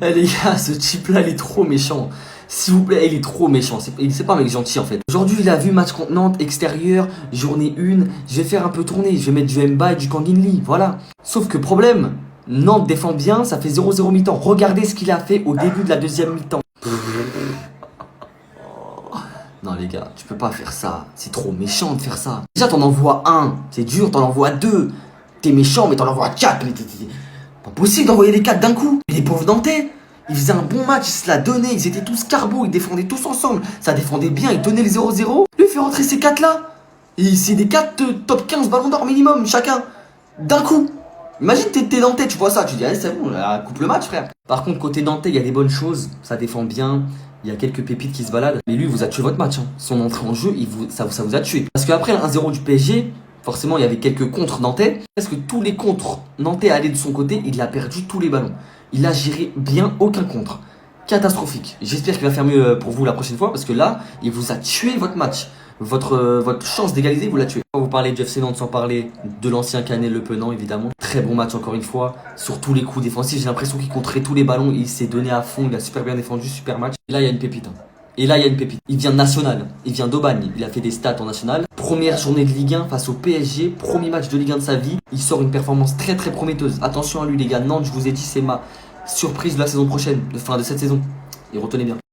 Eh les gars, ce type-là, il est trop méchant. S'il vous plaît, il est trop méchant. C'est pas un mec gentil en fait. Aujourd'hui, il a vu match contre Nantes, extérieur, journée 1. Je vais faire un peu tourner. Je vais mettre du Mba et du Kanginli. Voilà. Sauf que problème, Nantes défend bien, ça fait 0-0 mi-temps. Regardez ce qu'il a fait au début de la deuxième mi-temps. Non les gars, tu peux pas faire ça. C'est trop méchant de faire ça. Déjà, t'en envoies un. C'est dur, t'en envoies deux. T'es méchant, mais t'en envoies quatre. Mais pas possible d'envoyer les quatre d'un coup. Mais les pauvres Nantais, ils faisaient un bon match, ils se la donnaient, ils étaient tous carbo, ils défendaient tous ensemble. Ça défendait bien, ils tenaient les 0-0. Lui, il fait rentrer ces quatre là. Et c'est des 4 top 15 ballons d'or minimum, chacun. D'un coup. Imagine t'es Nantais, tu vois ça, tu dis, allez, c'est bon, coupe le match, frère. Par contre, côté Nantais, il y a des bonnes choses, ça défend bien. Il y a quelques pépites qui se baladent. Mais lui, il vous a tué votre match. Hein. Son entrée en jeu, ça vous a tué. Parce qu'après le 1-0 du PSG, forcément, il y avait quelques contres nantais. Parce que tous les contres nantais allaient de son côté, il a perdu tous les ballons. Il a géré bien aucun contre. Catastrophique. J'espère qu'il va faire mieux pour vous la prochaine fois. Parce que là, il vous a tué votre match. Votre chance d'égaliser, vous l'a tué. Vous parlez de FC Nantes sans parler de l'ancien Canet Le Penant, évidemment. Très bon match encore une fois. Sur tous les coups défensifs, j'ai l'impression qu'il contrait tous les ballons. Il s'est donné à fond, il a super bien défendu, super match. Et là, il y a une pépite. Hein. Et là, il y a une pépite. Il vient de national. Il vient d'Aubagne. Il a fait des stats en national. Première journée de Ligue 1 face au PSG. Premier match de Ligue 1 de sa vie. Il sort une performance très très prometteuse. Attention à lui, les gars. Nantes, je vous ai dit, c'est ma surprise de la saison prochaine. De fin de cette saison. Et retenez bien.